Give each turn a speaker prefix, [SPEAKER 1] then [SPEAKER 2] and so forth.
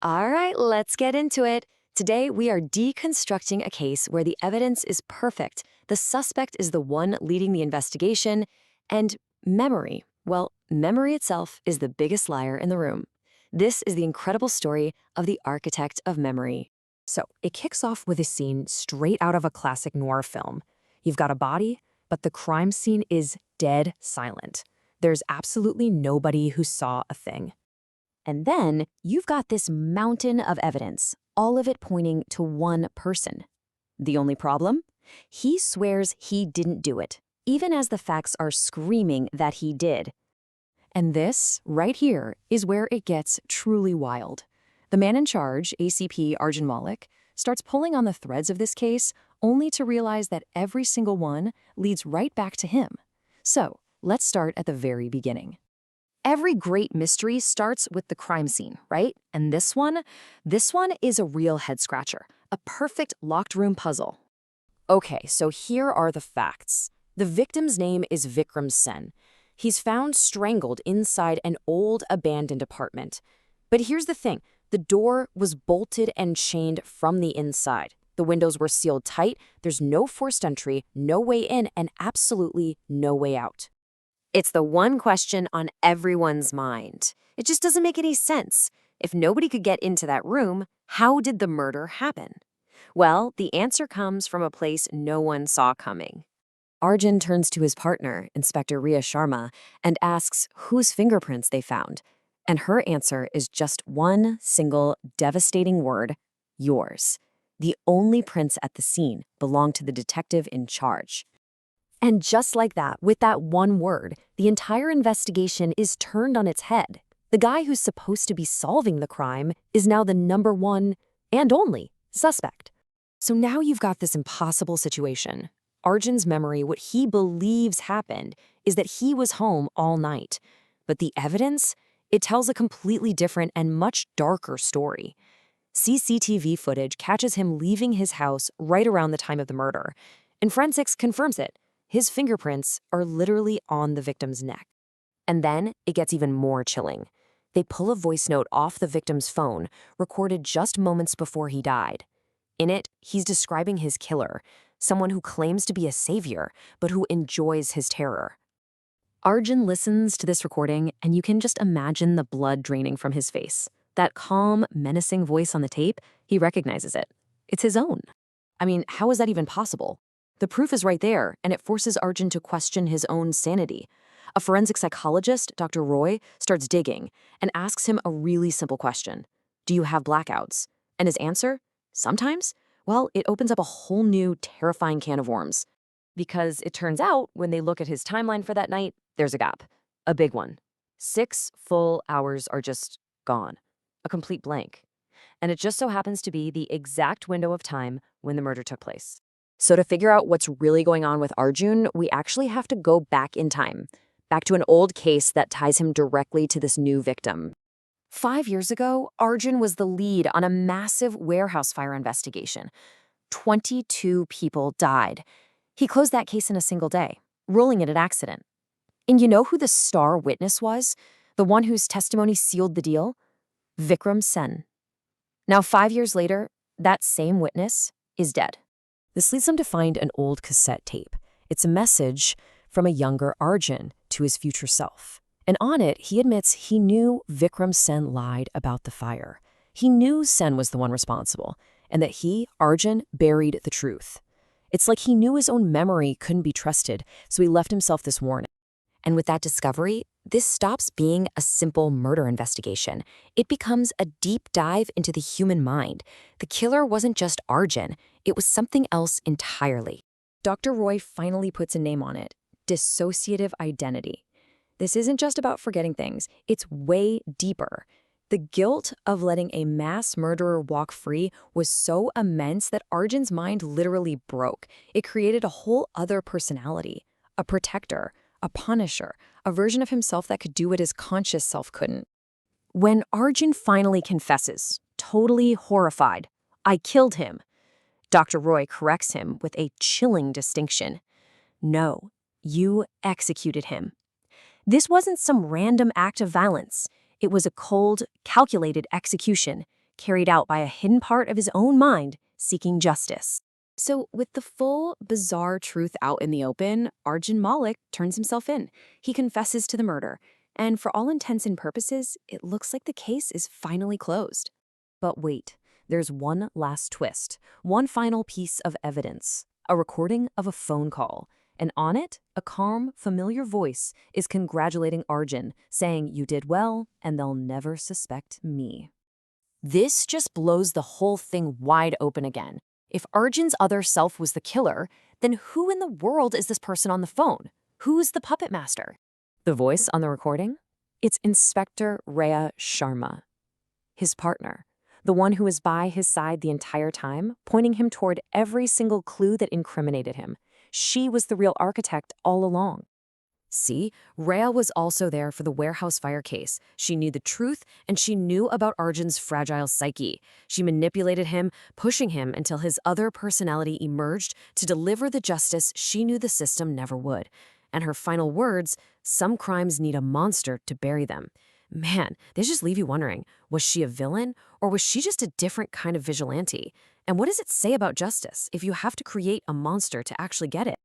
[SPEAKER 1] All right, let's get into it. Today, we are deconstructing a case where the evidence is perfect, the suspect is the one leading the investigation, and memory, well, memory itself is the biggest liar in the room. This is the incredible story of the architect of memory.
[SPEAKER 2] So it kicks off with a scene straight out of a classic noir film. You've got a body, but the crime scene is dead silent. There's absolutely nobody who saw a thing.
[SPEAKER 1] And then you've got this mountain of evidence, all of it pointing to one person. The only problem? He swears he didn't do it, even as the facts are screaming that he did. And this, right here, is where it gets truly wild. The man in charge, ACP Arjun Malik, starts pulling on the threads of this case only to realize that every single one leads right back to him. So, let's start at the very beginning. Every great mystery starts with the crime scene, right? And this one is a real head-scratcher, a perfect locked room puzzle. Okay, so here are the facts. The victim's name is Vikram Sen. He's found strangled inside an old abandoned apartment. But here's the thing, the door was bolted and chained from the inside. The windows were sealed tight, there's no forced entry, no way in, and absolutely no way out. It's the one question on everyone's mind. It just doesn't make any sense. If nobody could get into that room, how did the murder happen? Well, the answer comes from a place no one saw coming. Arjun turns to his partner, Inspector Riya Sharma, and asks whose fingerprints they found. And her answer is just one single devastating word: yours. The only prints at the scene belong to the detective in charge. And just like that, with that one word, the entire investigation is turned on its head. The guy who's supposed to be solving the crime is now the number one and only suspect. So now you've got this impossible situation. Arjun's memory, what he believes happened, is that he was home all night. But the evidence? It tells a completely different and much darker story. CCTV footage catches him leaving his house right around the time of the murder, and forensics confirms it. His fingerprints are literally on the victim's neck. And then it gets even more chilling. They pull a voice note off the victim's phone, recorded just moments before he died. In it, he's describing his killer, someone who claims to be a savior, but who enjoys his terror. Arjun listens to this recording, and you can just imagine the blood draining from his face. That calm, menacing voice on the tape, he recognizes it. It's his own. I mean, how is that even possible? The proof is right there, and it forces Arjun to question his own sanity. A forensic psychologist, Dr. Roy, starts digging and asks him a really simple question. Do you have blackouts? And his answer? Sometimes? Well, it opens up a whole new, terrifying can of worms. Because it turns out, when they look at his timeline for that night, there's a gap. A big one. 6 full hours are just gone. A complete blank. And it just so happens to be the exact window of time when the murder took place. So to figure out what's really going on with Arjun, we actually have to go back in time, back to an old case that ties him directly to this new victim. 5 years ago, Arjun was the lead on a massive warehouse fire investigation. 22 people died. He closed that case in a single day, ruling it an accident. And you know who the star witness was? The one whose testimony sealed the deal? Vikram Sen. Now, 5 years later, that same witness is dead. This leads them to find an old cassette tape. It's a message from a younger Arjun to his future self. And on it, he admits he knew Vikram Sen lied about the fire. He knew Sen was the one responsible, and that he, Arjun, buried the truth. It's like he knew his own memory couldn't be trusted, so he left himself this warning. And with that discovery, this stops being a simple murder investigation. It becomes a deep dive into the human mind. The killer wasn't just Arjun, it was something else entirely. Dr. Roy finally puts a name on it: dissociative identity. This isn't just about forgetting things, it's way deeper. The guilt of letting a mass murderer walk free was so immense that Arjun's mind literally broke. It created a whole other personality, a protector, a punisher, a version of himself that could do what his conscious self couldn't. When Arjun finally confesses, totally horrified, "I killed him," Dr. Roy corrects him with a chilling distinction. "No, you executed him." This wasn't some random act of violence. It was a cold, calculated execution,
[SPEAKER 3] carried out by a hidden part of his own mind, seeking justice. So, with the full, bizarre truth out in the open, Arjun Malik turns himself in. He confesses to the murder. And for all intents and purposes, it looks like the case is finally closed.
[SPEAKER 1] But wait, there's one last twist, one final piece of evidence, a recording of a phone call. And on it, a calm, familiar voice is congratulating Arjun, saying, "You did well, and they'll never suspect me." This just blows the whole thing wide open again. If Arjun's other self was the killer, then who in the world is this person on the phone? Who's the puppet master? The voice on the recording? It's Inspector Rhea Sharma, his partner, the one who was by his side the entire time, pointing him toward every single clue that incriminated him. She was the real architect all along. See, Rhea was also there for the warehouse fire case. She knew the truth, and she knew about Arjun's fragile psyche. She manipulated him, pushing him until his other personality emerged to deliver the justice she knew the system never would. And her final words, "Some crimes need a monster to bury them." Man, they just leave you wondering, was she a villain, or was she just a different kind of vigilante? And what does it say about justice if you have to create a monster to actually get it?